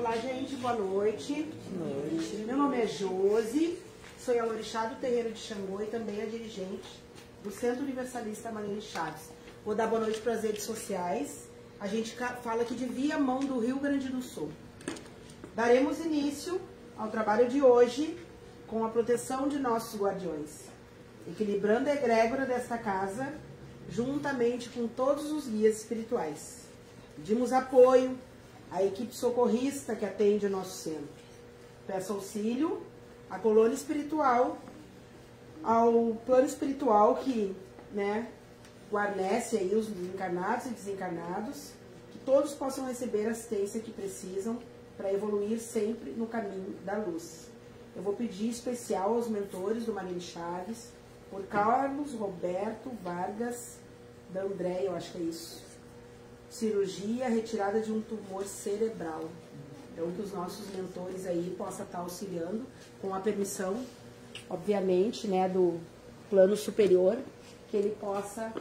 Olá, gente, boa noite. Boa noite. Meu nome é Josi, sou a orixá do terreiro de Xangô e também a dirigente do Centro Universalista Marlene Chaves. Vou dar boa noite para as redes sociais. A gente fala aqui de Viamão do Rio Grande do Sul. Daremos início ao trabalho de hoje com a proteção de nossos guardiões, equilibrando a egrégora desta casa, juntamente com todos os guias espirituais. Pedimos apoio à equipe socorrista que atende o nosso centro. Peço auxílio à colônia espiritual, ao plano espiritual que, guarnece aí os encarnados e desencarnados, que todos possam receber a assistência que precisam para evoluir sempre no caminho da luz. Eu vou pedir especial aos mentores do Marlene Chaves, por Carlos Roberto Vargas da André, eu acho que é isso. Cirurgia, retirada de um tumor cerebral. Então, que os nossos mentores aí possam estar auxiliando com a permissão, obviamente, do plano superior, que ele possa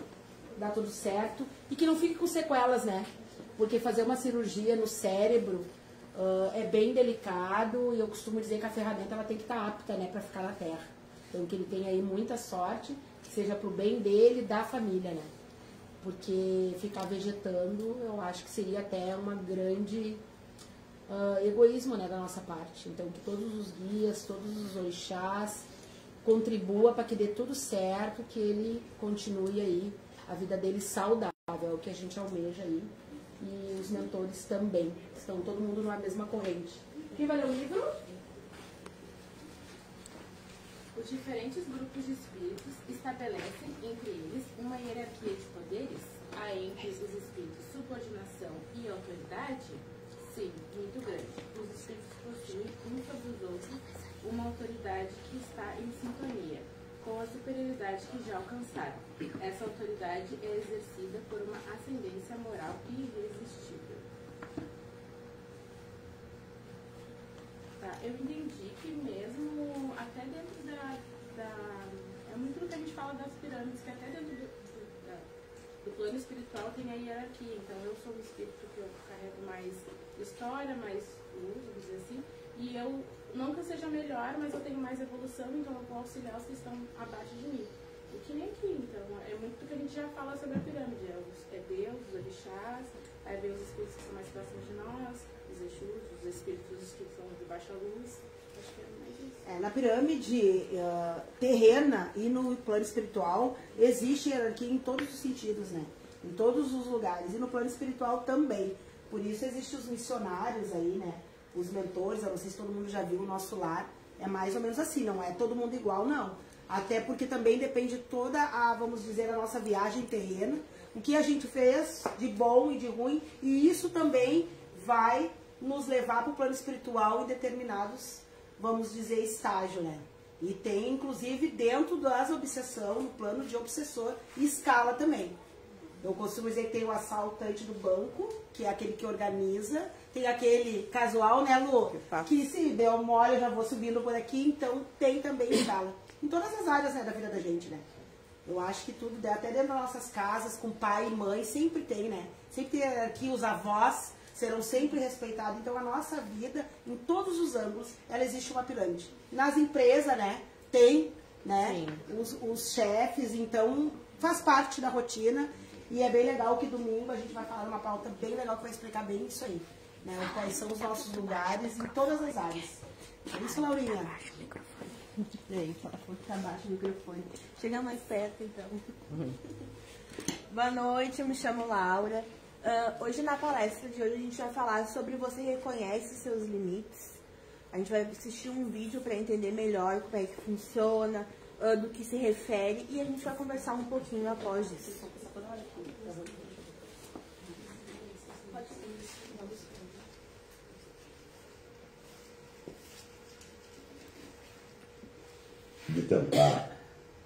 dar tudo certo e que não fique com sequelas, Porque fazer uma cirurgia no cérebro é bem delicado e eu costumo dizer que a ferramenta ela tem que estar apta, para ficar na Terra. Então, que ele tenha aí muita sorte, que seja para o bem dele e da família, Porque ficar vegetando, eu acho que seria até uma grande egoísmo, da nossa parte. Então, que todos os guias, todos os orixás contribuam para que dê tudo certo, que ele continue aí, a vida dele saudável, é o que a gente almeja aí. E os mentores também, estão todo mundo numa mesma corrente. Quem vai ler o livro? Os diferentes grupos de espíritos estabelecem entre eles uma hierarquia de poderes. Há entre os espíritos subordinação e autoridade? Sim, muito grande. Os espíritos possuem uns sobre os outros uma autoridade que está em sintonia com a superioridade que já alcançaram. Essa autoridade é exercida por uma ascendência moral irresistível. Tá, eu entendi que mesmo até dentro é muito do que a gente fala das pirâmides, que até dentro do plano espiritual tem a hierarquia. Então eu sou um espírito que eu carrego mais história, mais luz, vamos dizer assim, e eu não que eu seja melhor, mas eu tenho mais evolução, então eu vou auxiliar os que estão abaixo de mim. E que nem aqui, então, é muito do que a gente já fala sobre a pirâmide, é Deus, os orixás, aí vem os espíritos que são mais próximos de nós, os Exus, os espíritos que são de baixa luz, acho que é mais isso. Na pirâmide terrena e no plano espiritual existe hierarquia em todos os sentidos, em todos os lugares, e no plano espiritual também. Por isso existem os missionários aí, os mentores, eu não sei se todo mundo já viu o nosso lar, é mais ou menos assim, não é todo mundo igual, não. Até porque também depende toda a, vamos dizer, a nossa viagem terrena, o que a gente fez de bom e de ruim, e isso também vai nos levar para o plano espiritual em determinados, vamos dizer, estágio, E tem, inclusive, dentro das obsessões, no plano de obsessor, escala também. Eu costumo dizer que tem o assaltante do banco, que é aquele que organiza, tem aquele casual, Lu? Que se der uma hora eu já vou subindo por aqui, então tem também escala. Em todas as áreas da vida da gente, Eu acho que tudo, até dentro das nossas casas, com pai e mãe, sempre tem, Sempre tem aqui os avós, serão sempre respeitados. Então a nossa vida, em todos os ângulos, ela existe uma pirâmide. Nas empresas, tem, os chefes, então faz parte da rotina. E é bem legal que domingo a gente vai falar uma pauta bem legal que vai explicar bem isso aí. Quais são os nossos lugares em todas as áreas. É isso, Laurinha? Fala um pouco abaixo do microfone. Chega mais perto, então. Boa noite, eu me chamo Laura. Hoje na palestra de hoje a gente vai falar sobre você reconhece seus limites. A gente vai assistir um vídeo para entender melhor como é que funciona, do que se refere, e a gente vai conversar um pouquinho após isso. De tentar,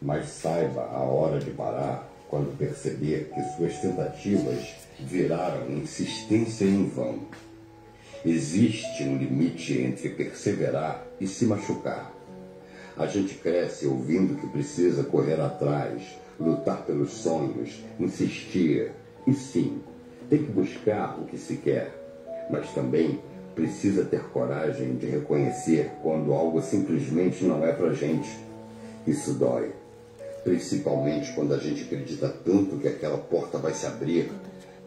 mas saiba a hora de parar quando perceber que suas tentativas viraram insistência em vão. Existe um limite entre perseverar e se machucar. A gente cresce ouvindo que precisa correr atrás, lutar pelos sonhos, insistir. E sim, tem que buscar o que se quer, mas também precisa ter coragem de reconhecer quando algo simplesmente não é pra gente. Isso dói. Principalmente quando a gente acredita tanto que aquela porta vai se abrir,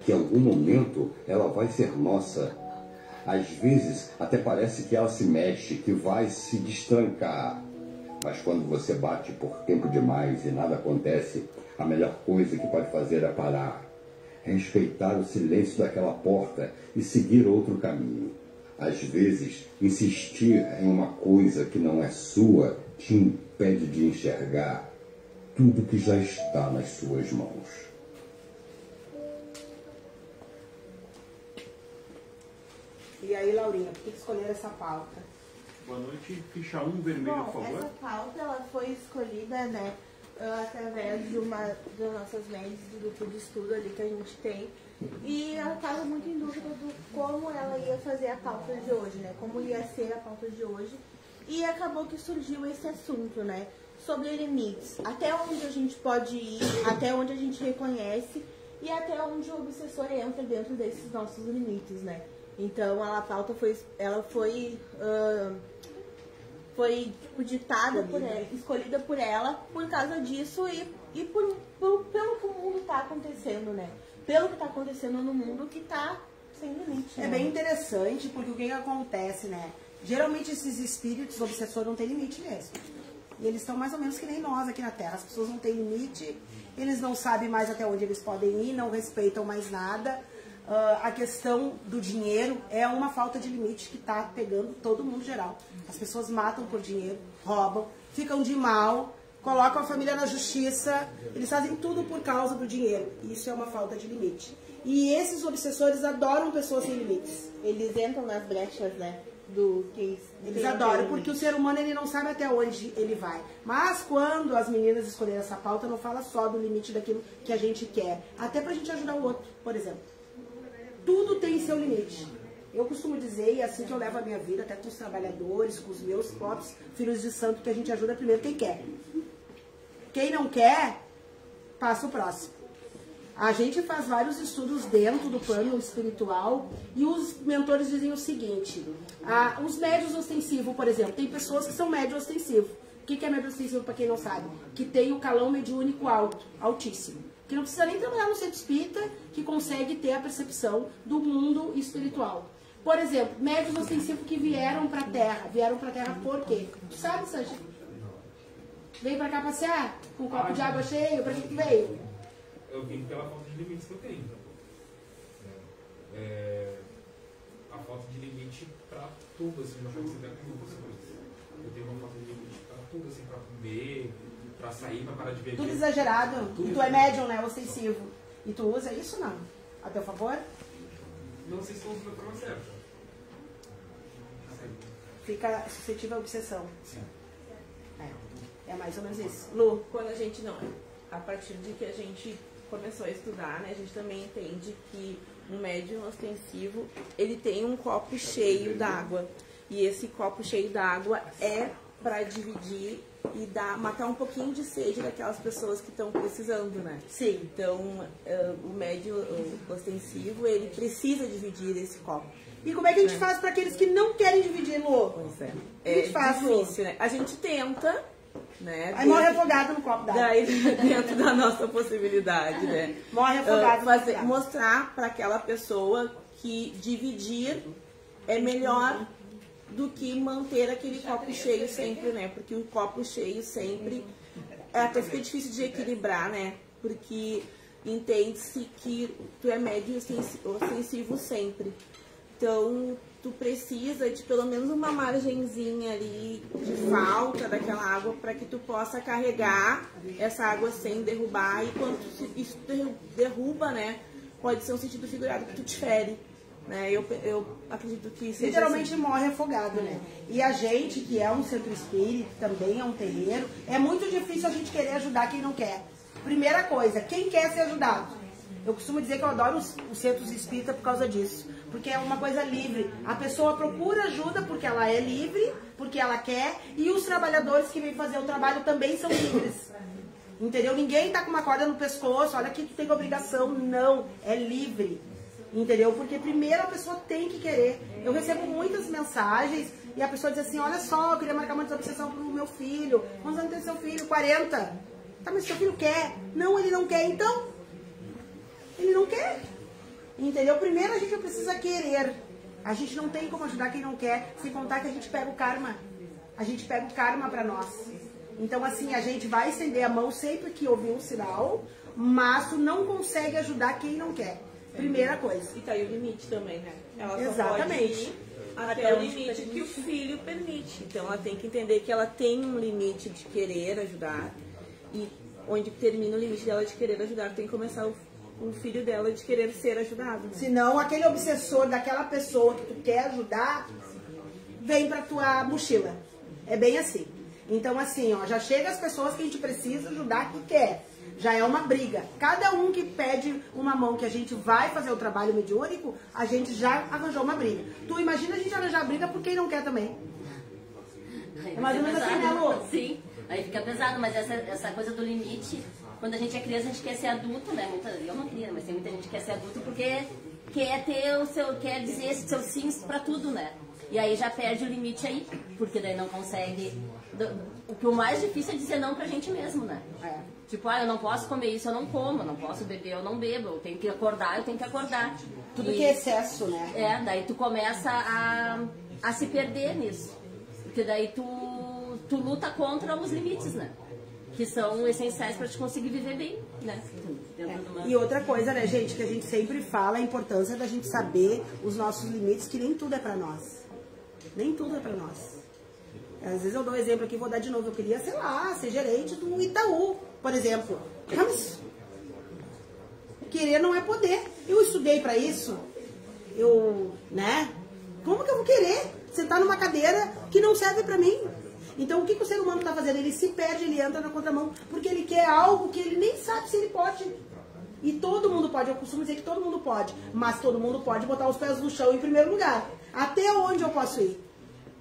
que em algum momento ela vai ser nossa. Às vezes até parece que ela se mexe, que vai se destrancar. Mas quando você bate por tempo demais e nada acontece, a melhor coisa que pode fazer é parar. Respeitar o silêncio daquela porta e seguir outro caminho. Às vezes, insistir em uma coisa que não é sua te impede de enxergar tudo que já está nas suas mãos. E aí, Laurinha, por que escolher essa pauta? Boa noite. Ficha 1, vermelho, por favor. Essa pauta ela foi escolhida, né, através de uma das nossas médicas do grupo de estudo ali que a gente tem. E ela estava muito em dúvida do como ela ia fazer a pauta de hoje, né? Como ia ser a pauta de hoje. E acabou que surgiu esse assunto, né? Sobre limites. Até onde a gente pode ir, até onde a gente reconhece e até onde o obsessor entra dentro desses nossos limites, né? Então a pauta foi tipo, ditada por ela, escolhida por ela por causa disso e pelo que o mundo está acontecendo, né? Pelo que está acontecendo no mundo que está sem limite. É né? bem interessante, porque o que acontece, né? Geralmente esses espíritos obsessores não têm limite mesmo. E eles estão mais ou menos que nem nós aqui na Terra. As pessoas não têm limite, eles não sabem mais até onde eles podem ir, não respeitam mais nada. A questão do dinheiro é uma falta de limite que está pegando todo mundo geral. As pessoas matam por dinheiro, roubam, ficam de mal, colocam a família na justiça, eles fazem tudo por causa do dinheiro. Isso é uma falta de limite. E esses obsessores adoram pessoas sem limites. Eles entram nas brechas, né? Eles adoram, porque o ser humano ele não sabe até onde ele vai. Mas quando as meninas escolheram essa pauta, não fala só do limite daquilo que a gente quer. Até pra gente ajudar o outro, por exemplo. Tudo tem seu limite. Eu costumo dizer, e é assim que eu levo a minha vida, até com os trabalhadores, com os meus próprios filhos de santo, que a gente ajuda primeiro quem quer. Quem não quer, passa o próximo. A gente faz vários estudos dentro do plano espiritual e os mentores dizem o seguinte, os médios ostensivos, por exemplo, tem pessoas que são médios ostensivos. O que é médio ostensivo, para quem não sabe? Que tem o calão mediúnico alto, altíssimo. Que não precisa nem trabalhar no centro espírita, que consegue ter a percepção do mundo espiritual. Por exemplo, médios ostensivos que vieram para a Terra. Vieram para a Terra por quê? Tu sabe, Sérgio? Veio para cá passear? Com um copo de água cheio? Para que veio? Eu vim pela falta de limites que eu tenho. A falta de limite para tudo, assim, não pode ser para tudo. Eu tenho uma falta de limite para tudo, assim, para comer, para sair, para parar de beber. Tudo exagerado. Tudo. E tu é médium, né? Ostensivo. E tu usa isso, não? A teu favor? Não sei se estou usando a forma certa. Fica suscetível à obsessão. Sim. É mais ou menos isso. Lu? Quando a gente não... A partir de que a gente começou a estudar, né? A gente também entende que um médium ostensivo, ele tem um copo cheio d'água. E esse copo cheio d'água é para dividir e matar um pouquinho de sede daquelas pessoas que estão precisando, né? Sim. Então, o médium ostensivo, ele precisa dividir esse copo. E como é que a gente faz para aqueles que não querem dividir, Lu? Pois é. É difícil, né? A gente tenta, né? Aí morre afogado no copo d'água. Daí, dentro da nossa possibilidade, né? Morre afogado. Mostrar para aquela pessoa que dividir é melhor do que manter aquele copo cheio sempre, né? Porque o copo cheio sempre até fica difícil de equilibrar, né? Porque entende-se que tu é médio ostensivo sempre. Então, tu precisa de pelo menos uma margenzinha ali de falta daquela água para que tu possa carregar essa água sem derrubar. E quando isso derruba, né? Pode ser um sentido figurado que tu te fere. Né? Eu acredito que seja literalmente assim. Morre afogado, né? E a gente, que é um centro espírita, também é um terreiro, é muito difícil a gente querer ajudar quem não quer. Primeira coisa, quem quer ser ajudado? Eu costumo dizer que eu adoro os centros espíritas por causa disso. Porque é uma coisa livre. A pessoa procura ajuda porque ela é livre, porque ela quer, e os trabalhadores que vêm fazer o trabalho também são livres. Entendeu? Ninguém tá com uma corda no pescoço, olha que tu tem obrigação. Não, é livre. Entendeu? Porque primeiro a pessoa tem que querer. Eu recebo muitas mensagens e a pessoa diz assim, olha só, eu queria marcar uma desobsessão pro meu filho. Quantos anos tem seu filho? 40. Tá, mas seu filho quer? Não, ele não quer, então? Ele não quer. Entendeu? Primeiro a gente precisa querer. A gente não tem como ajudar quem não quer, sem contar que a gente pega o karma. A gente pega o karma pra nós. Então assim, a gente vai estender a mão sempre que ouvir um sinal, mas tu não consegue ajudar quem não quer. Primeira coisa. E tá aí o limite também, né? Ela só Exatamente. pode ir até o limite que o filho permite. Então ela tem que entender que ela tem um limite de querer ajudar. E onde termina o limite dela de querer ajudar, tem que começar o filho dela de querer ser ajudado. Né? Senão aquele obsessor daquela pessoa que tu quer ajudar, vem pra tua mochila. É bem assim. Então assim, ó, já chega as pessoas que a gente precisa ajudar que quer. Já é uma briga. Cada um que pede uma mão que a gente vai fazer o trabalho mediúnico, a gente já arranjou uma briga. Tu imagina a gente arranjar briga por quem não quer também. Aí É mais ou menos assim, né, Lu? Sim, aí fica pesado, mas essa coisa do limite, quando a gente é criança, a gente quer ser adulto, né? Eu não queria, mas tem muita gente que quer ser adulto porque quer ter o seu, quer dizer seus sims pra tudo, né? E aí já perde o limite aí, porque daí não consegue. O que o mais difícil é dizer não pra gente mesmo, né? É. Tipo, eu não posso comer isso, eu não como, eu não posso beber, eu não bebo, eu tenho que acordar, eu tenho que acordar. Tudo que é excesso, né? É, daí tu começa a se perder nisso. Porque daí tu luta contra os limites, né? Que são essenciais pra te conseguir viver bem, né? Dentro de uma... E outra coisa, né, gente, que a gente sempre fala, a importância da gente saber os nossos limites, que nem tudo é pra nós. Nem tudo é pra nós. Às vezes eu dou um exemplo aqui, vou dar de novo. Eu queria, sei lá, ser gerente do Itaú, por exemplo. Mas querer não é poder. Eu estudei pra isso. Né? Como que eu vou querer sentar numa cadeira que não serve pra mim? Então o que o ser humano tá fazendo? Ele se perde, ele entra na contramão, porque ele quer algo que ele nem sabe se ele pode. E todo mundo pode, eu costumo dizer que todo mundo pode, mas todo mundo pode botar os pés no chão em primeiro lugar. Até onde eu posso ir?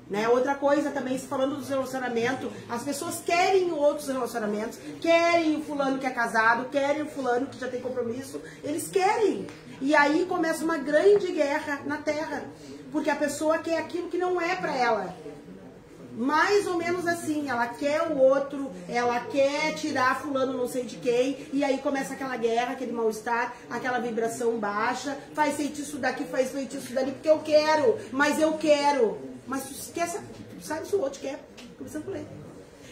Né? Outra coisa também, falando dos relacionamentos, as pessoas querem outros relacionamentos, querem o fulano que é casado, querem o fulano que já tem compromisso, eles querem. E aí começa uma grande guerra na Terra, porque a pessoa quer aquilo que não é pra ela. Mais ou menos assim, ela quer o outro, ela quer tirar fulano não sei de quem, e aí começa aquela guerra, aquele mal-estar, aquela vibração baixa, faz feitiço daqui, faz feitiço dali, porque eu quero, mas eu quero. Mas tu esquece, tu sabe se o outro quer, começando por ele.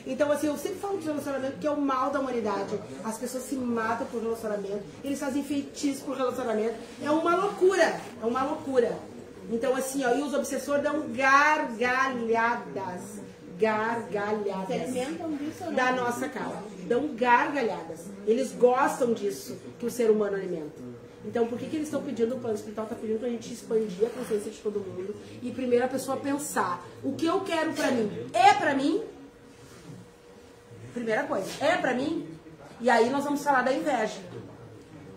Então assim, eu sempre falo dos relacionamentos que é o mal da humanidade. As pessoas se matam por relacionamento, eles fazem feitiço por relacionamento. É uma loucura, é uma loucura. Então assim, ó, e os obsessores dão gargalhadas. Gargalhadas. Se alimentam disso, né? Da nossa cara. Dão gargalhadas. Eles gostam disso que o ser humano alimenta. Então, por que eles estão pedindo, o plano espiritual está pedindo para a gente expandir a consciência de todo mundo e primeiro a pessoa pensar, o que eu quero para mim é para mim? Primeira coisa, é para mim? E aí nós vamos falar da inveja,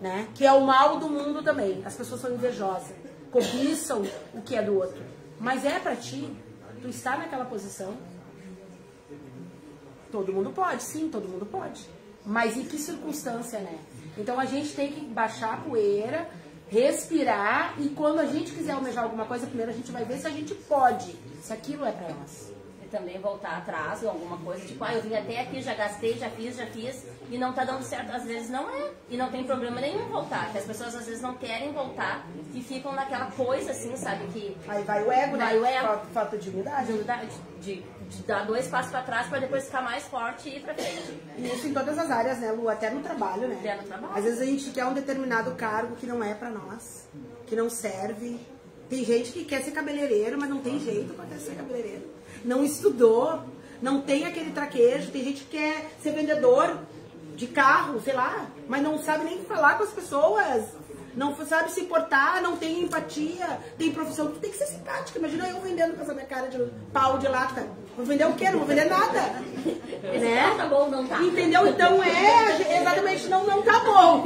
né? Que é o mal do mundo também. As pessoas são invejosas, cobiçam o que é do outro. Mas é para ti? Tu está naquela posição? Todo mundo pode, sim, todo mundo pode. Mas em que circunstância, né? Então a gente tem que baixar a poeira, respirar e quando a gente quiser almejar alguma coisa, primeiro a gente vai ver se a gente pode, se aquilo é pra nós. E também voltar atrás ou alguma coisa, tipo, eu vim até aqui, já gastei, já fiz e não tá dando certo. Às vezes não é. E não tem problema nenhum voltar, que as pessoas às vezes não querem voltar e ficam naquela coisa assim, sabe? Que aí vai o ego, vai né? O ego. Falta de humildade. De dar 2 passos para trás para depois ficar mais forte e ir pra frente. E isso em todas as áreas, né, Lu? Até no trabalho, né? Até no trabalho. Às vezes a gente quer um determinado cargo que não é pra nós, que não serve. Tem gente que quer ser cabeleireiro, mas não tem jeito pra ser cabeleireiro. Não estudou, não tem aquele traquejo. Tem gente que quer ser vendedor de carro, sei lá, mas não sabe nem falar com as pessoas. Não sabe se portar, não tem empatia, tem profissão, tu tem que ser simpática. Imagina eu vendendo com essa minha cara de pau de lata. Vou vender o quê? Não vou vender nada. Né? Tá bom, não tá. Entendeu? Então exatamente, não tá bom.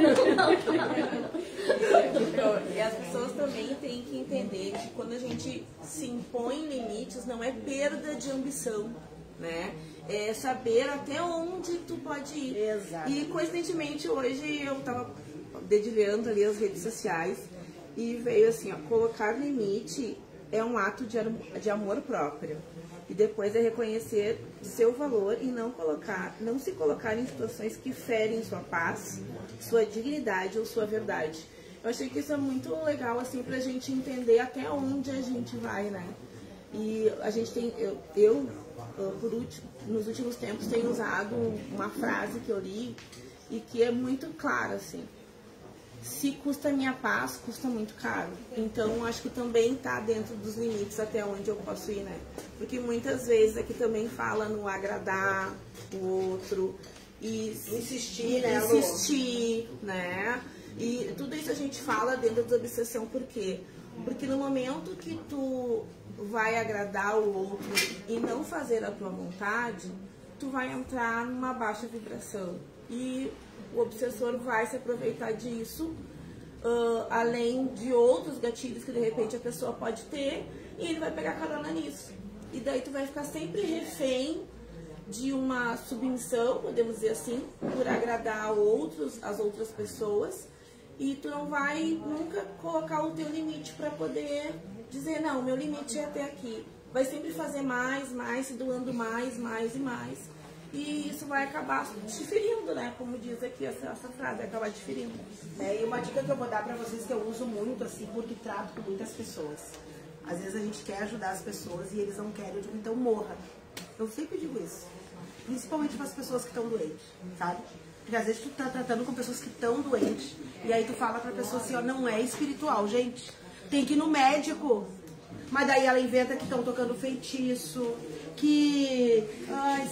E as pessoas também têm que entender que quando a gente se impõe limites, não é perda de ambição, né? É saber até onde tu pode ir. Exato. E coincidentemente hoje eu tava dedilhando ali as redes sociais e veio assim, ó, colocar limite é um ato de amor próprio. E depois é reconhecer seu valor e não se colocar em situações que ferem sua paz, sua dignidade ou sua verdade. Eu achei que isso é muito legal, assim, pra gente entender até onde a gente vai, né? E a gente tem, por último, nos últimos tempos tenho usado uma frase que eu li e que é muito clara, assim. Se custa minha paz, custa muito caro. Então, acho que também tá dentro dos limites até onde eu posso ir, né? Porque muitas vezes aqui também fala no agradar o outro e insistir, né, insistir, né? E tudo isso a gente fala dentro da obsessão, por quê? Porque no momento que tu vai agradar o outro e não fazer a tua vontade, tu vai entrar numa baixa vibração. E o obsessor vai se aproveitar disso, além de outros gatilhos que de repente a pessoa pode ter, e ele vai pegar carona nisso. E daí tu vai ficar sempre refém de uma submissão, podemos dizer assim, por agradar as outras pessoas, e tu não vai nunca colocar o teu limite para poder dizer, não, meu limite é até aqui. Vai sempre fazer mais, se doando mais e mais. E isso vai acabar te ferindo, né? Como diz aqui essa frase, vai acabar te ferindo. E uma dica que eu vou dar pra vocês, que eu uso muito, assim, porque trato com muitas pessoas. Às vezes a gente quer ajudar as pessoas e eles não querem, eu digo, então morra. Eu sempre digo isso. Principalmente para as pessoas que estão doentes, sabe? Porque às vezes tu tá tratando com pessoas que estão doentes, e aí tu fala pra pessoa assim, ó, não é espiritual, gente. Tem que ir no médico. Mas daí ela inventa que estão tocando feitiço, que,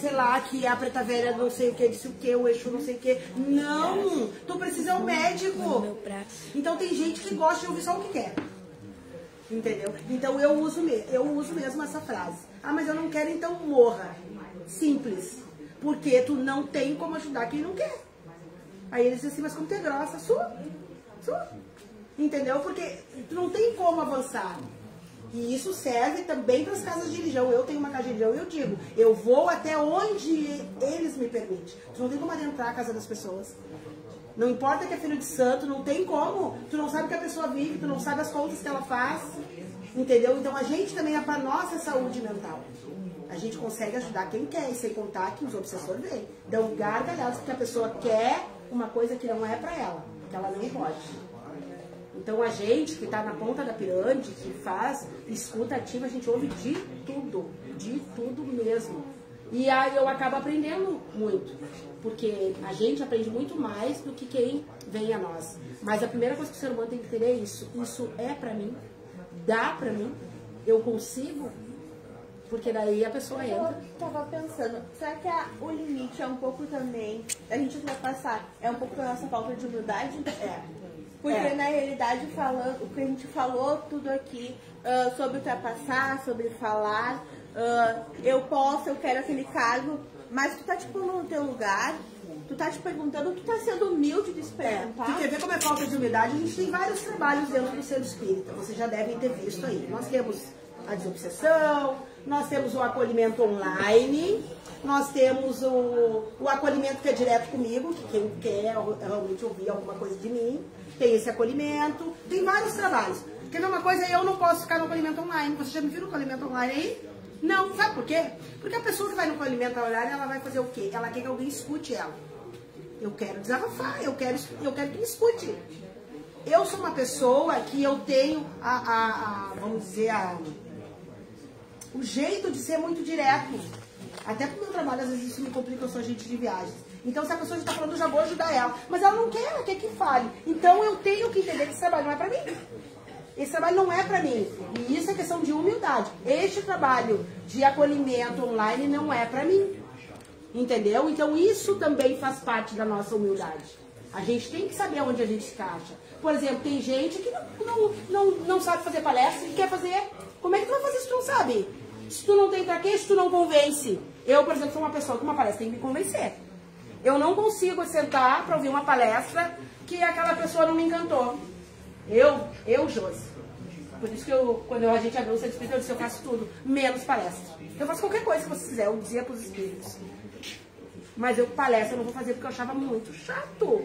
sei lá, que a preta velha não sei o que, disse o que, o Exu não sei o que. Não! Tu precisa ir ao médico. Então tem gente que gosta de ouvir só o que quer. Entendeu? Então eu uso mesmo essa frase. Ah, mas eu não quero, então morra. Simples. Porque tu não tem como ajudar quem não quer. Aí eles dizem assim, mas como tu é grossa, sua. Entendeu? Porque tu não tem como avançar. E isso serve também para as casas de religião. Eu tenho uma casa de religião e eu digo, eu vou até onde eles me permitem. Tu não tem como adentrar a casa das pessoas. Não importa que é filho de santo, não tem como. Tu não sabe o que a pessoa vive, tu não sabe as contas que ela faz. Entendeu? Então a gente também é para nossa saúde mental. A gente consegue ajudar quem quer, e sem contar que os obsessores vêm. Dão gargalhadas porque a pessoa quer uma coisa que não é para ela, que ela não pode. Então a gente que está na ponta da pirâmide, que faz escuta ativa, a gente ouve de tudo mesmo. E aí eu acabo aprendendo muito, porque a gente aprende muito mais do que quem vem a nós. Mas a primeira coisa que o ser humano tem que entender é isso. Isso é pra mim, dá pra mim, eu consigo, porque daí a pessoa entra. Eu tava pensando, será que o limite é um pouco também, a gente ultrapassar, é um pouco da nossa falta de humildade? Porque na realidade, falando, o que a gente falou tudo aqui sobre ultrapassar, sobre falar, eu quero aquele cargo, mas tu tá te pondo no teu lugar, tu tá te perguntando, tu tá sendo humilde de se perguntar. Tu quer ver como é falta de humildade? A gente tem vários trabalhos dentro do Centro Espírita, vocês já devem ter visto aí. Nós temos a desobsessão, nós temos o acolhimento online, nós temos o acolhimento que é direto comigo, que quem quer realmente ouvir alguma coisa de mim, tem esse acolhimento, tem vários trabalhos. Porque uma coisa, eu não posso ficar no acolhimento online. Você já me viu no acolhimento online aí? Não, sabe por quê? Porque a pessoa que vai no acolhimento online, ela vai fazer o quê? Ela quer que alguém escute ela. Eu quero desabafar, eu quero que me escute. Eu sou uma pessoa que eu tenho vamos dizer, o jeito de ser muito direto. Até pro meu trabalho, às vezes isso me complica, eu sou agente de viagens. Então, se a pessoa está falando, eu já vou ajudar ela. Mas ela não quer, ela quer que fale. Então, eu tenho que entender que esse trabalho não é pra mim. Esse trabalho não é pra mim. E isso é questão de humildade. Este trabalho de acolhimento online não é pra mim. Entendeu? Então, isso também faz parte da nossa humildade. A gente tem que saber onde a gente se encaixa. Por exemplo, tem gente que não sabe fazer palestra e quer fazer. Como é que tu vai fazer se tu não sabe? Se tu não tem pra quê, se tu não convence. Eu, por exemplo, sou uma pessoa que uma palestra tem que me convencer. Eu não consigo sentar para ouvir uma palestra que aquela pessoa não me encantou. Josi. Por isso que quando a gente abriu o Centro Espírita, eu disse, eu faço tudo, menos palestra. Eu faço qualquer coisa que você quiser, eu dizia para os espíritos. Mas palestra eu não vou fazer porque eu achava muito chato.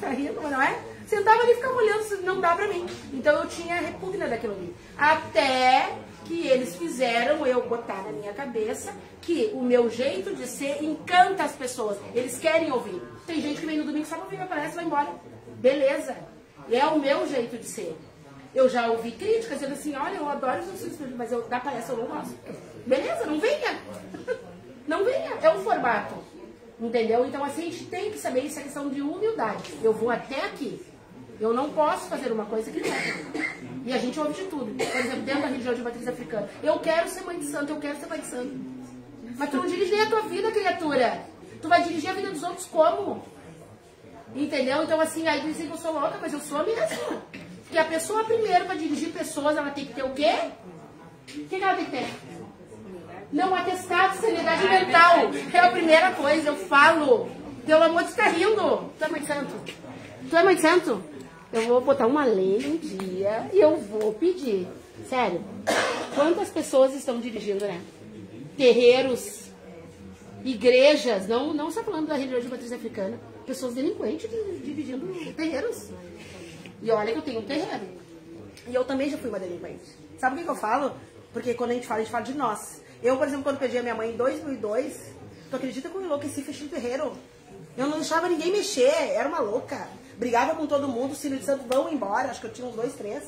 Tá rindo, não é? Sentava ali e ficava olhando, não dá pra mim. Então eu tinha repugna daquilo ali. Até que eles fizeram eu botar na minha cabeça que o meu jeito de ser encanta as pessoas. Eles querem ouvir. Tem gente que vem no domingo só pra ouvir minha palestra e vai embora. Beleza. É o meu jeito de ser. Eu já ouvi críticas dizendo assim, olha, eu adoro os seus estudos, mas da palestra eu não gosto. Beleza, não venha. Não venha. É o formato. Entendeu? Então assim, a gente tem que saber isso, é questão de humildade. Eu vou até aqui. Eu não posso fazer uma coisa que não é. E a gente ouve de tudo. Por exemplo, dentro da religião de matriz africana. Eu quero ser mãe de santo, eu quero ser mãe de santo. Mas tu não dirige nem a tua vida, criatura. Tu vai dirigir a vida dos outros como? Entendeu? Então assim, aí dizem que eu sou louca, mas eu sou mesmo. Porque a pessoa primeiro, para dirigir pessoas, ela tem que ter o quê? O que ela tem que ter? Não, atestado de sanidade mental. É a primeira coisa, eu falo. Pelo amor de Deus, tá rindo. Tu é mãe de santo? Tu é mãe de santo? Eu vou botar uma lei um dia e eu vou pedir. Sério. Quantas pessoas estão dirigindo, né? Terreiros, igrejas, não só falando da religião de matriz africana, pessoas delinquentes dirigindo terreiros. E olha que eu tenho um terreiro. E eu também já fui uma delinquente. Sabe o que eu falo? Porque quando a gente fala de nós. Eu, por exemplo, quando perdi a minha mãe em 2002, tu acredita que eu enlouqueci e fechei o terreiro? Eu não deixava ninguém mexer, era uma louca. Brigava com todo mundo, os filhos de santo vão embora, acho que eu tinha uns 2, 3.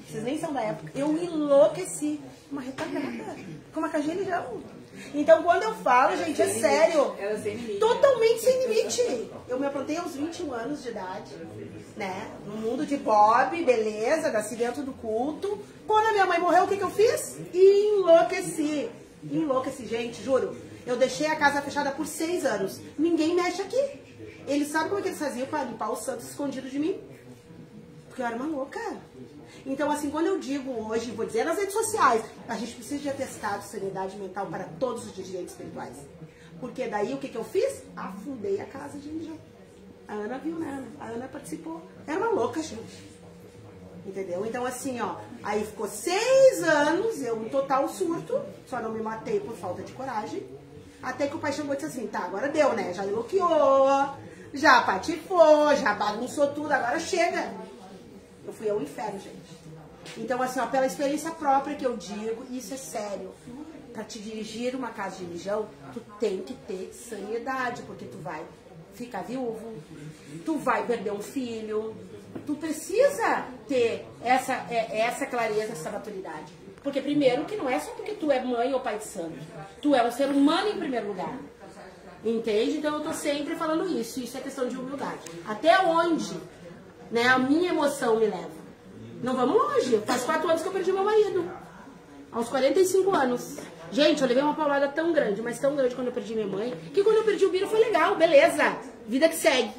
Vocês nem são da época. Eu enlouqueci. Uma retardada. Com uma caixinha de religião. Então, quando eu falo, gente, é sério. Totalmente sem limite. Eu me aprontei aos 21 anos de idade, né? No mundo de Bob, beleza, nasci dentro do culto. Quando a minha mãe morreu, o que eu fiz? Enlouqueci. Enlouqueci, gente, juro. Eu deixei a casa fechada por 6 anos. Ninguém mexe aqui. Eles sabem como é que eles faziam para limpar os santos escondidos de mim? Porque eu era uma louca. Então, assim, quando eu digo hoje, vou dizer nas redes sociais, a gente precisa de atestado de sanidade mental para todos os dirigentes espirituais. Porque daí, o que eu fiz? Afundei a casa de religião. A Ana viu, né? A Ana participou. Era uma louca, gente. Entendeu? Então, assim, ó, aí ficou 6 anos, eu em total surto, só não me matei por falta de coragem, até que o pai chegou e disse assim, tá, agora deu, né? Já enlouqueou, já patifou, já bagunçou tudo, agora chega. Eu fui ao inferno, gente. Então, assim, ó, pela experiência própria que eu digo, isso é sério. Pra te dirigir uma casa de religião, tu tem que ter sanidade, porque tu vai ficar viúvo, tu vai perder um filho, tu precisa ter essa clareza, essa maturidade. Porque primeiro que não é só porque tu é mãe ou pai de santo, tu é um ser humano em primeiro lugar. Entende? Então eu tô sempre falando isso, isso é questão de humildade. Até onde, né, a minha emoção me leva. Não vamos longe, faz 4 anos que eu perdi meu marido. Aos 45 anos. Gente, eu levei uma paulada tão grande, mas tão grande quando eu perdi minha mãe, que quando eu perdi o Biro foi legal, beleza, vida que segue.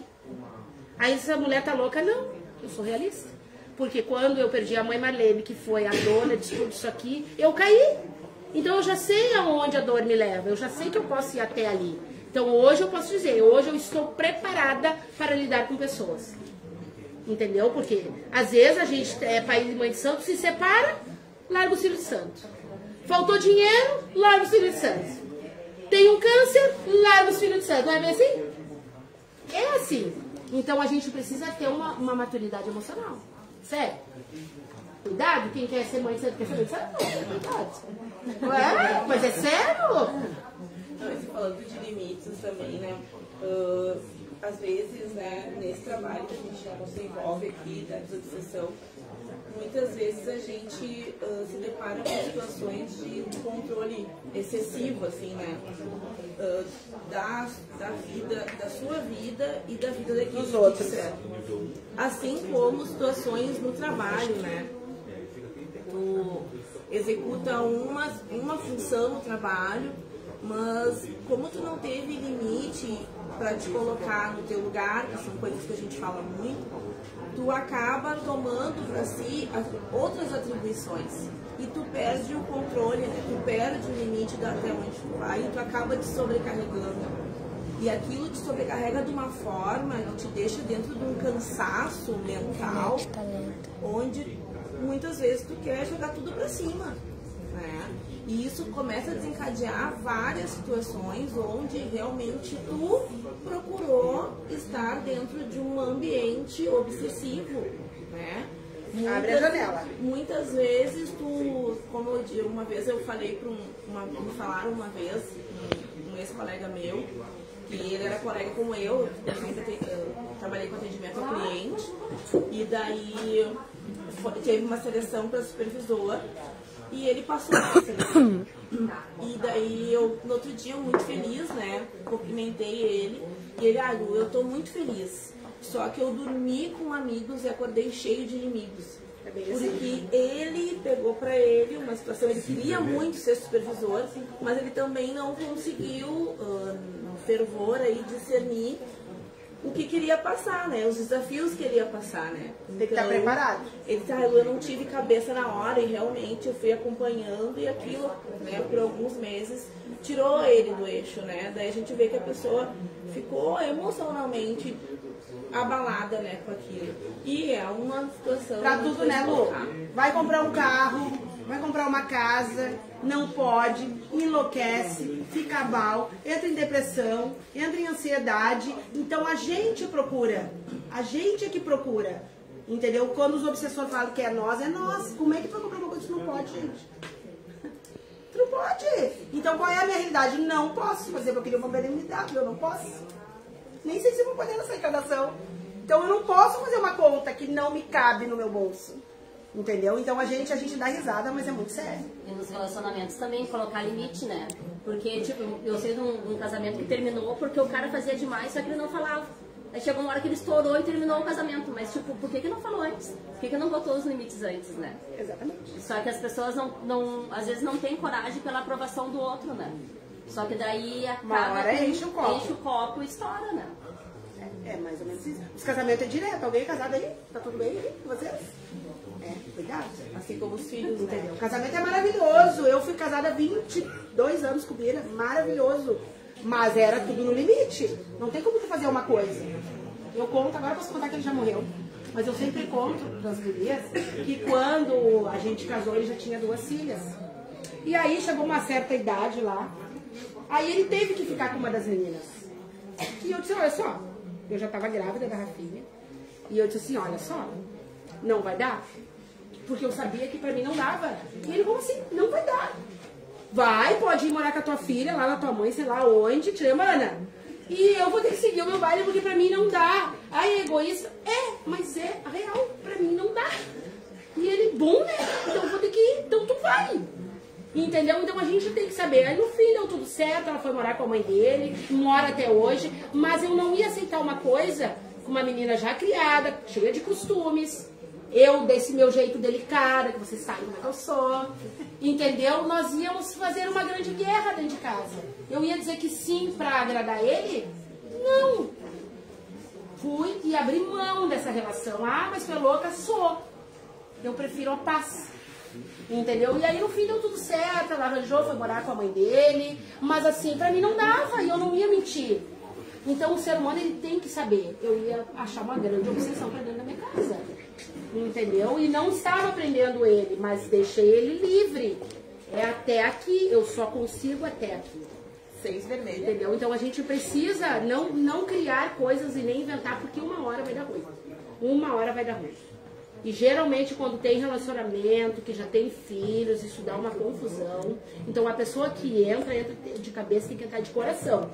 Aí essa mulher tá louca, não, eu sou realista. Porque quando eu perdi a mãe Marlene, que foi a dona de tudo isso aqui, eu caí. Então eu já sei aonde a dor me leva, eu já sei que eu posso ir até ali. Então hoje eu posso dizer, hoje eu estou preparada para lidar com pessoas. Entendeu? Porque às vezes a gente é pai e mãe de santo, se separa, larga o filho de santo. Faltou dinheiro, larga os filhos de santo. Tem um câncer, larga os filhos de santo. Não é bem assim? É assim. Então a gente precisa ter uma maturidade emocional. Sério. Cuidado, quem quer ser mãe de santo, quer ser mãe de santo, não, cuidado. Ué, mas é sério? Não, falando de limites também, né? Às vezes, né, nesse trabalho que a gente se envolve aqui, da desobsessão, muitas vezes a gente se depara com situações de controle excessivo, assim, né? Da vida, da sua vida e da vida daqueles dos outros. Assim como situações no trabalho, né? Tu executa uma função no trabalho, mas como tu não teve limite para te colocar no teu lugar, que são coisas que a gente fala muito, tu acaba tomando para si outras atribuições e tu perde o controle, né? Tu perde o limite até onde tu vai e tu acaba te sobrecarregando. E aquilo te sobrecarrega de uma forma que te deixa dentro de um cansaço mental, onde muitas vezes tu quer jogar tudo para cima, né? E isso começa a desencadear várias situações onde realmente tu procurou estar dentro de um ambiente obsessivo, né? Abre a janela. Muitas vezes tu, como uma vez eu falei me falaram uma vez, um ex-colega meu, que ele era colega como eu trabalhei com atendimento ao cliente, e daí teve uma seleção para supervisor, e ele passou na seleção. E daí eu, no outro dia, muito feliz, né, cumprimentei ele, e ele, Lu, eu tô muito feliz. Só que eu dormi com amigos e acordei cheio de inimigos. Porque ele pegou pra ele uma situação, ele queria muito ser supervisor, mas ele também não conseguiu, no fervor aí, discernir o que queria passar, né? Os desafios que ele ia passar, né? Tem que estar preparado. Ele tá, eu não tive cabeça na hora e realmente eu fui acompanhando e aquilo, né, por alguns meses tirou ele do eixo, né? Daí a gente vê que a pessoa ficou emocionalmente abalada, né, com aquilo. E é uma situação... Pra tudo, né, Lu? Vai comprar um carro, vai comprar uma casa, não pode, enlouquece, fica mal, entra em depressão, entra em ansiedade. Então a gente procura, a gente é que procura, entendeu? Quando os obsessores falam que é nós. Como é que vai comprar uma coisa que não pode, gente? Tu não pode. Então qual é a minha realidade? Não posso fazer, eu queria uma BMW, eu não posso. Nem sei se eu vou poder nessa encarnação. Então eu não posso fazer uma conta que não me cabe no meu bolso. Entendeu? Então a gente dá risada, mas é muito sério. E nos relacionamentos também colocar limite, né? Porque, tipo, eu sei de um casamento que terminou porque o cara fazia demais, só que ele não falava. Aí chegou uma hora que ele estourou e terminou o casamento. Mas, tipo, por que não falou antes? Por que não botou os limites antes, né? Exatamente. Só que as pessoas às vezes não têm coragem pela aprovação do outro, né? Só que daí acaba enche o copo e estoura, né? É mais ou menos isso. Os casamentos é direto. Alguém é casado aí? Tá tudo bem aí com vocês? Cuidado. Assim como os filhos, entendeu? O casamento é maravilhoso. Eu fui casada há 22 anos com Bira. Maravilhoso. Mas era tudo no limite. Não tem como tu fazer uma coisa. Eu conto, agora posso contar que ele já morreu. Mas eu sempre conto para as gurias que quando a gente casou, ele já tinha 2 filhas. E aí chegou uma certa idade lá. Aí ele teve que ficar com uma das meninas. E eu disse, olha só, eu já estava grávida da Rafinha. E eu disse assim, olha só, não vai dar? Porque eu sabia que pra mim não dava. E ele, como assim? Não vai dar. Vai, pode ir morar com a tua filha, lá na tua mãe, sei lá onde, te mana. E eu vou ter que seguir o meu baile porque pra mim não dá. Aí, egoísta, mas é a real, pra mim não dá. E ele, bom, né? Então eu vou ter que ir, então tu vai. Entendeu? Então a gente tem que saber. Aí no fim deu tudo certo, ela foi morar com a mãe dele, mora até hoje, mas eu não ia aceitar uma coisa com uma menina já criada, cheia de costumes, eu desse meu jeito delicada, que você sabe como é que eu sou, entendeu? Nós íamos fazer uma grande guerra dentro de casa. Eu ia dizer que sim pra agradar ele? Não. Fui e abri mão dessa relação. Ah, mas foi louca? Sou. Eu prefiro a paz. Entendeu? E aí no fim deu tudo certo, ela arranjou, foi morar com a mãe dele, mas assim, pra mim não dava e eu não ia mentir. Então o ser humano ele tem que saber. Eu ia achar uma grande obsessão pra dentro da minha casa. Entendeu? E não estava prendendo ele, mas deixei ele livre. É até aqui, eu só consigo até aqui. 6 vermelhas. Entendeu? Então a gente precisa não criar coisas e nem inventar, porque uma hora vai dar ruim. Uma hora vai dar ruim. E geralmente quando tem relacionamento, que já tem filhos, isso dá uma confusão. Então a pessoa que entra de cabeça, tem que entrar de coração.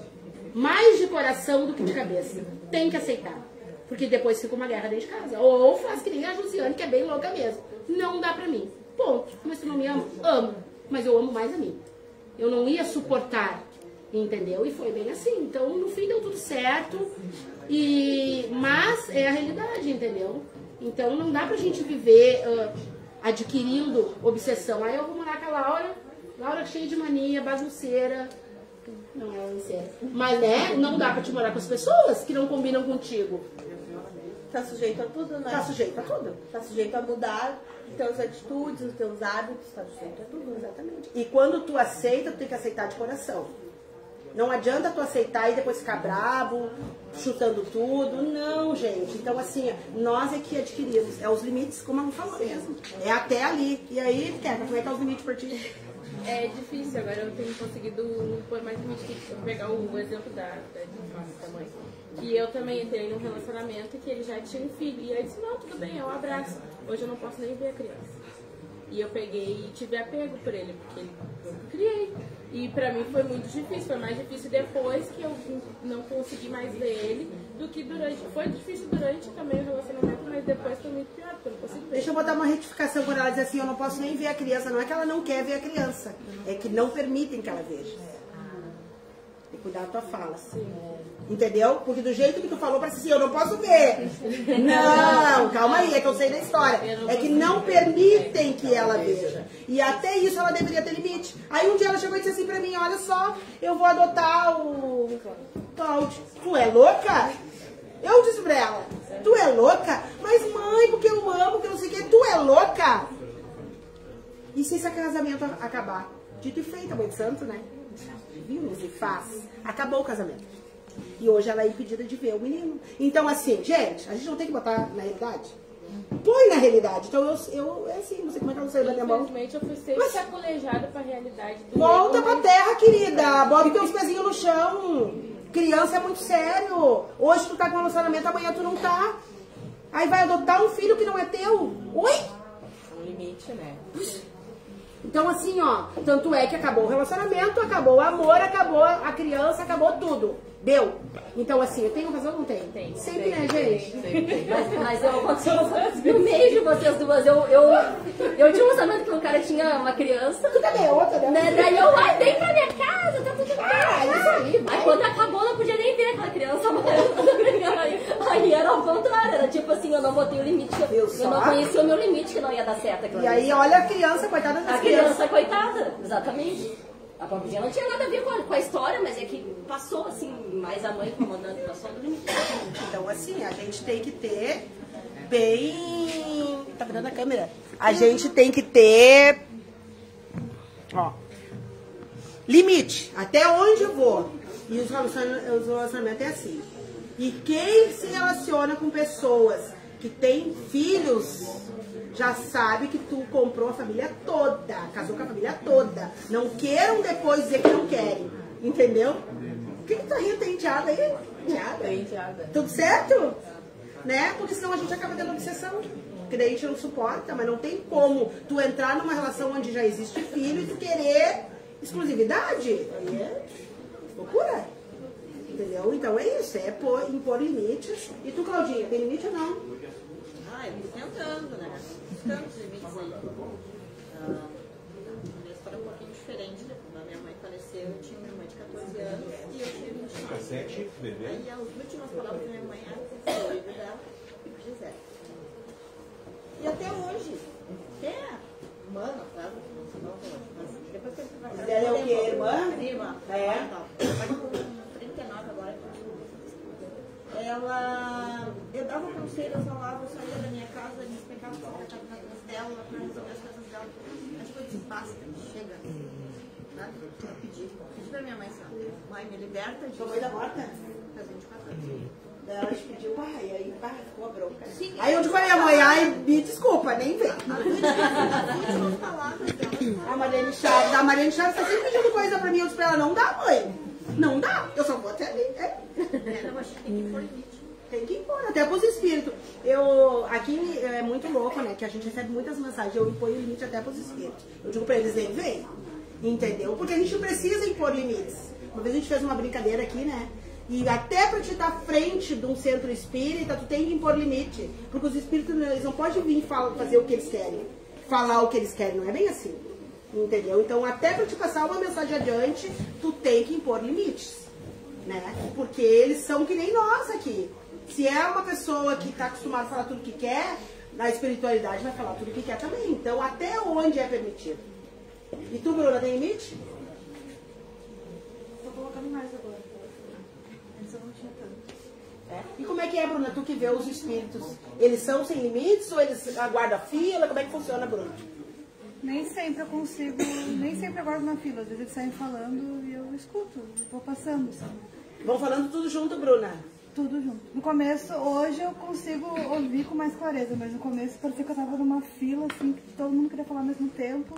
Mais de coração do que de cabeça. Tem que aceitar. Porque depois fica uma guerra dentro de casa. Ou faz que nem a Josiane, que é bem louca mesmo. Não dá pra mim. Ponto. Mas tu não me ama? Amo. Mas eu amo mais a mim. Eu não ia suportar. Entendeu? E foi bem assim. Então no fim deu tudo certo. Mas é a realidade, entendeu? Então não dá pra gente viver adquirindo obsessão. Aí eu vou morar com a Laura cheia de mania, bagunceira. Não é bagunceira. Mas né, não dá pra te morar com as pessoas que não combinam contigo. Tá sujeito a tudo, né? Tá sujeito a tudo. Tá sujeito a mudar os teus atitudes, os teus hábitos, tá sujeito a tudo, exatamente. E quando tu aceita, tu tem que aceitar de coração. Não adianta tu aceitar e depois ficar bravo, chutando tudo. Não, gente. Então, assim, nós é que adquirimos. É os limites, como a Lu falou mesmo. É até ali. E aí, como é que é os limites pra ti? É difícil, agora eu tenho conseguido pôr mais limite. Eu vou pegar o exemplo da mãe. Que eu também entrei num relacionamento que ele já tinha um filho. E ele disse, não, tudo bem, é um abraço. Hoje eu não posso nem ver a criança. E eu peguei e tive apego por ele, porque eu criei. E pra mim foi muito difícil, foi mais difícil depois que eu não consegui mais ver ele do que durante. Foi difícil durante também o relacionamento, mas depois foi muito pior, porque eu não consigo ver. Deixa eu botar uma retificação quando ela diz assim, eu não posso nem ver a criança. Não é que ela não quer ver a criança, é que não permitem que ela veja. Tem que cuidar da tua fala. Sim. Entendeu? Porque do jeito que tu falou, parece assim, eu não posso ver. Não, calma aí, é que eu sei da história. É que não permitem que ela veja. E até isso ela deveria ter limite. Aí um dia ela chegou e disse assim pra mim, olha só, eu vou adotar o Cláudio. Tu é louca? Eu disse pra ela, tu é louca? Mas mãe, porque eu amo, porque não sei o que, tu é louca? E se esse casamento acabar? Dito e feito, mãe de santo, né? Vimos e faz. Acabou o casamento. E hoje ela é impedida de ver o menino. Então, assim, gente, a gente não tem que botar na realidade? Põe na realidade. Então, eu é assim, não sei como é que ela saiu da minha mão. Infelizmente, eu fui ser sacolejada pra realidade. Volta pra terra, querida. Bota teus pezinhos no chão. Criança é muito sério. Hoje tu tá com um relacionamento, amanhã tu não tá. Aí vai adotar um filho que não é teu. Oi? Um limite, né? Então, assim, ó, tanto é que acabou o relacionamento, acabou o amor, acabou a criança, acabou tudo. Deu. Então, assim, eu tenho razão ou não tenho? Tem. Sempre, né, gente? Mas eu aconteceu no meio de vocês duas. Eu tinha um lançamento que um cara tinha uma criança. Tu também é outra, né? Daí eu, ai, vem pra minha casa, tá tudo bem. isso aí, vai. Aí quando acabou, eu não podia nem ver aquela criança mais. Aí era ao contrário, era tipo assim, eu não botei o limite. Eu não conhecia o meu limite, que não ia dar certo. E aí, olha a criança, coitada das a criança, coitada, exatamente. A pobrezinha não tinha nada a ver com a história, mas é que passou assim, mais a mãe comandando, passou do limite. Então, assim, a gente tem que ter bem... Tá virando a câmera? A gente tem que ter... Ó. Limite. Até onde eu vou. E os relacionamentos é assim. E quem se relaciona com pessoas que têm filhos... já sabe que tu comprou a família toda, casou com a família toda. Não queiram depois dizer que não querem. Entendeu? O que tá rindo? Tem enteada aí? Enteada? Tudo certo? Né? Porque senão a gente acaba tendo obsessão. Porque daí a gente não suporta, mas não tem como tu entrar numa relação onde já existe filho e tu querer exclusividade. Aí é loucura. Entendeu? Então é isso, é impor limites. E tu, Claudinha, tem limite ou não? Eu tô tentando, né? Tantos limites aí. Minha história é um pouquinho diferente. Quando a minha mãe faleceu, eu tinha uma irmã de 14 anos e eu tinha 29. Cassete, bebê. Aí as últimas palavras da minha mãe eram o livro dela, Gisele. E até hoje, até um ano atrás, não sei mas depois que eu fui Gisele é o quê, irmã? Irmã. É? Ela com 39 agora. Eu dava conselho, eu falava, eu saía da minha casa, eles pegavam na casa dela, para resolver as coisas dela. Acho que eu disse, basta, chega. Nada, eu pedi pra minha mãe, sabe? Mãe, me liberta de... Sua mãe da morta? Faz 24 anos. Daí ela te pediu, pai, aí ficou a bronca. Sim, aí eu digo, minha mãe, ai, me desculpa, nem vem. As últimas palavras dela. A Mariane Chaves tá sempre pedindo coisa pra mim, eu disse pra ela, não dá, mãe. Não dá, eu só vou até ali. Não, acho que tem que impor limite. Tem que impor, até pros espíritos. Aqui é muito louco, né? Que a gente recebe muitas mensagens, eu imponho limite até pros espíritos. Eu digo pra eles, nem vem. Entendeu? Porque a gente precisa impor limites. Uma vez a gente fez uma brincadeira aqui, né? E até pra te dar frente de um centro espírita, tu tem que impor limite. Porque os espíritos, eles não podem vir fazer o que eles querem. Falar o que eles querem, não é bem assim. Entendeu? Então, até pra te passar uma mensagem adiante, tu tem que impor limites. Né? Porque eles são que nem nós aqui. Se é uma pessoa que está acostumada a falar tudo que quer, na espiritualidade vai falar tudo que quer também. Então, até onde é permitido? E tu, Bruna, tem limite? Tô colocando mais agora. Antes eu não tinha tanto. E como é que é, Bruna? Tu que vê os espíritos, eles são sem limites ou eles aguardam a fila? Como é que funciona, Bruna? Nem sempre eu consigo, nem sempre eu guardo na fila. Às vezes eles saem falando e eu escuto, vou passando. Sabe? Vão falando tudo junto, Bruna? Tudo junto. No começo, hoje eu consigo ouvir com mais clareza, mas no começo parecia que eu tava numa fila, assim, que todo mundo queria falar ao mesmo tempo.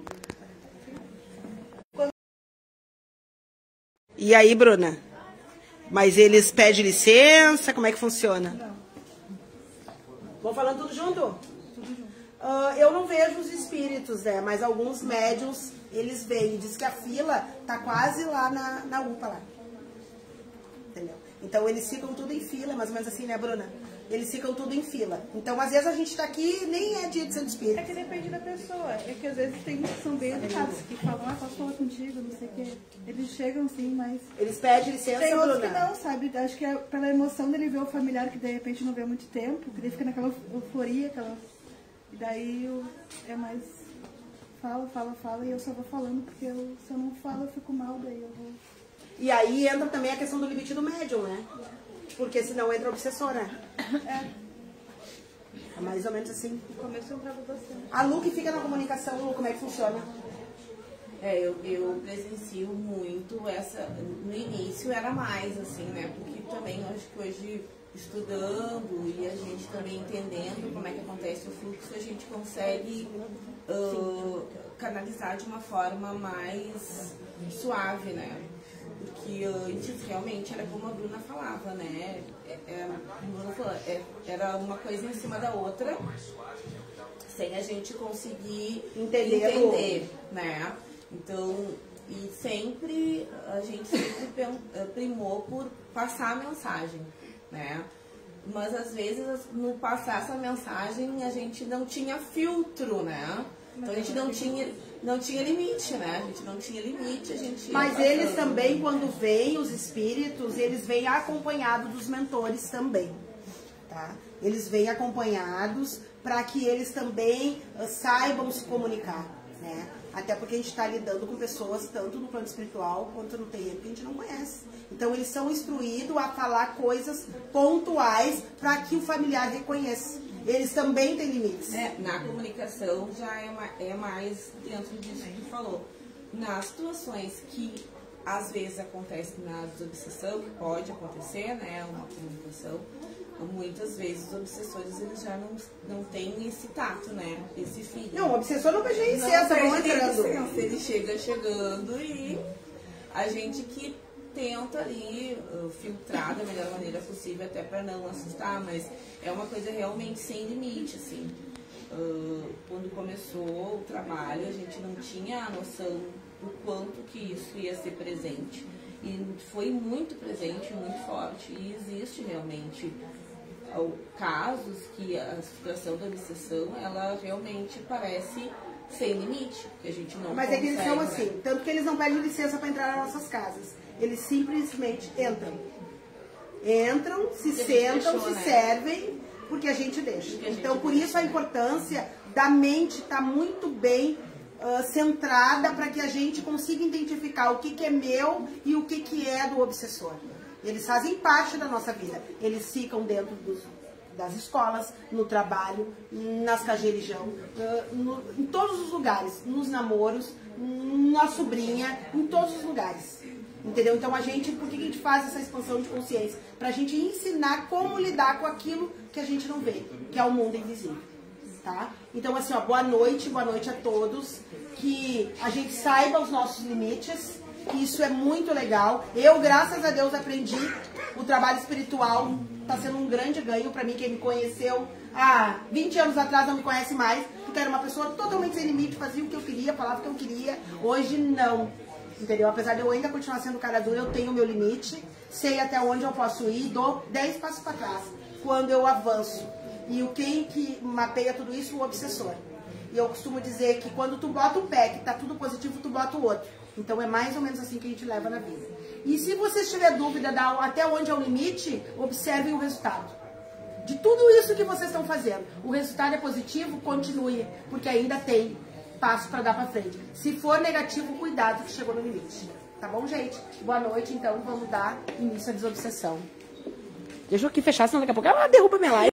E aí, Bruna? Mas eles pedem licença? Como é que funciona? Não. Vão falando tudo junto? Tudo junto. Eu não vejo os espíritos, né? Mas alguns médiuns, eles veem. Diz que a fila tá quase lá na UPA lá. Entendeu? Então eles ficam tudo em fila, mais ou menos assim, né, Bruna? Eles ficam tudo em fila. Então, às vezes, a gente tá aqui nem é dia de Santo Espírito. É que depende da pessoa. É que às vezes tem uns que são bem educados, que falam, posso falar contigo, não sei o quê. Eles chegam sim, mas... Eles pedem licença, tem outros Bruna? que não, sabe? Acho que é pela emoção dele ver o familiar que de repente não vê há muito tempo, que ele fica naquela euforia, e daí é mais... Fala, e eu só vou falando, porque se eu não falo, eu fico mal, daí eu vou... E aí entra também a questão do limite do médium, né? Porque senão entra a obsessora. É mais ou menos assim. No começo eu entrava bastante. A Lu que fica na comunicação, Lu, como é que funciona? Eu presencio muito essa... No início era mais, assim, né? Porque também eu acho que hoje, estudando e a gente também entendendo como é que acontece o fluxo, a gente consegue canalizar de uma forma mais suave, né? Porque antes realmente era como a Bruna falava, né? Era uma coisa em cima da outra, sem a gente conseguir entender, né? Então, e sempre, a gente sempre primou por passar a mensagem, né? Mas às vezes, no passar essa mensagem, a gente não tinha filtro, né? Então a gente não tinha limite, né? A gente não tinha limite, a gente... Mas eles também, quando vêm, os espíritos, eles vêm acompanhados dos mentores também, tá? Eles vêm acompanhados para que eles também saibam se comunicar, né? Até porque a gente está lidando com pessoas, tanto no plano espiritual quanto no terreno, que a gente não conhece. Então eles são instruídos a falar coisas pontuais para que o familiar reconheça. Eles também têm limites. Na comunicação já é mais dentro disso que tu falou. Nas situações que às vezes acontece na desobsessão, que pode acontecer, né, uma comunicação, muitas vezes os obsessores eles já não têm esse tato, né, esse feeling. Não, o obsessor não pede licença, vão entrando. Ele chega chegando e a gente que tenta ali filtrar da melhor maneira possível, até para não assustar, mas é uma coisa realmente sem limite, assim. Quando começou o trabalho, a gente não tinha a noção do quanto que isso ia ser presente. E foi muito presente, muito forte. E existe realmente casos que a situação da obsessão, ela realmente parece sem limite, que a gente não Mas consegue, é que eles são né? assim, tanto que eles não pedem licença para entrar nas nossas casas. Eles simplesmente entram. Entram, se sentam, se servem, porque a gente deixa. Então, por isso a importância da mente estar muito bem centrada para que a gente consiga identificar o que é meu e o que é do obsessor. Eles fazem parte da nossa vida. Eles ficam dentro das escolas, no trabalho, nas casas de religião, em todos os lugares, nos namoros, na sobrinha, em todos os lugares. Entendeu? Então por que a gente faz essa expansão de consciência? Pra gente ensinar como lidar com aquilo que a gente não vê, que é o mundo invisível. Tá? Então assim, boa noite a todos, que a gente saiba os nossos limites, que isso é muito legal. Eu, graças a Deus, aprendi o trabalho espiritual, está sendo um grande ganho para mim. Quem me conheceu há 20 anos atrás não me conhece mais, porque era uma pessoa totalmente sem limite, fazia o que eu queria, falava o que eu queria. Hoje não, entendeu? Apesar de eu ainda continuar sendo cara dura, eu tenho o meu limite, sei até onde eu posso ir, dou 10 passos para trás quando eu avanço. E quem que mapeia tudo isso? O obsessor. E eu costumo dizer que quando tu bota um pé que tá tudo positivo, tu bota o outro. Então é mais ou menos assim que a gente leva na vida. E se vocês tiverem dúvida até onde é o limite, observem o resultado. De tudo isso que vocês estão fazendo, o resultado é positivo, continue, porque ainda tem passo para dar para frente. Se for negativo, cuidado que chegou no limite. Tá bom, gente? Boa noite, então vamos dar início à desobsessão. Deixa eu aqui fechar, senão daqui a pouco ela derruba minha live.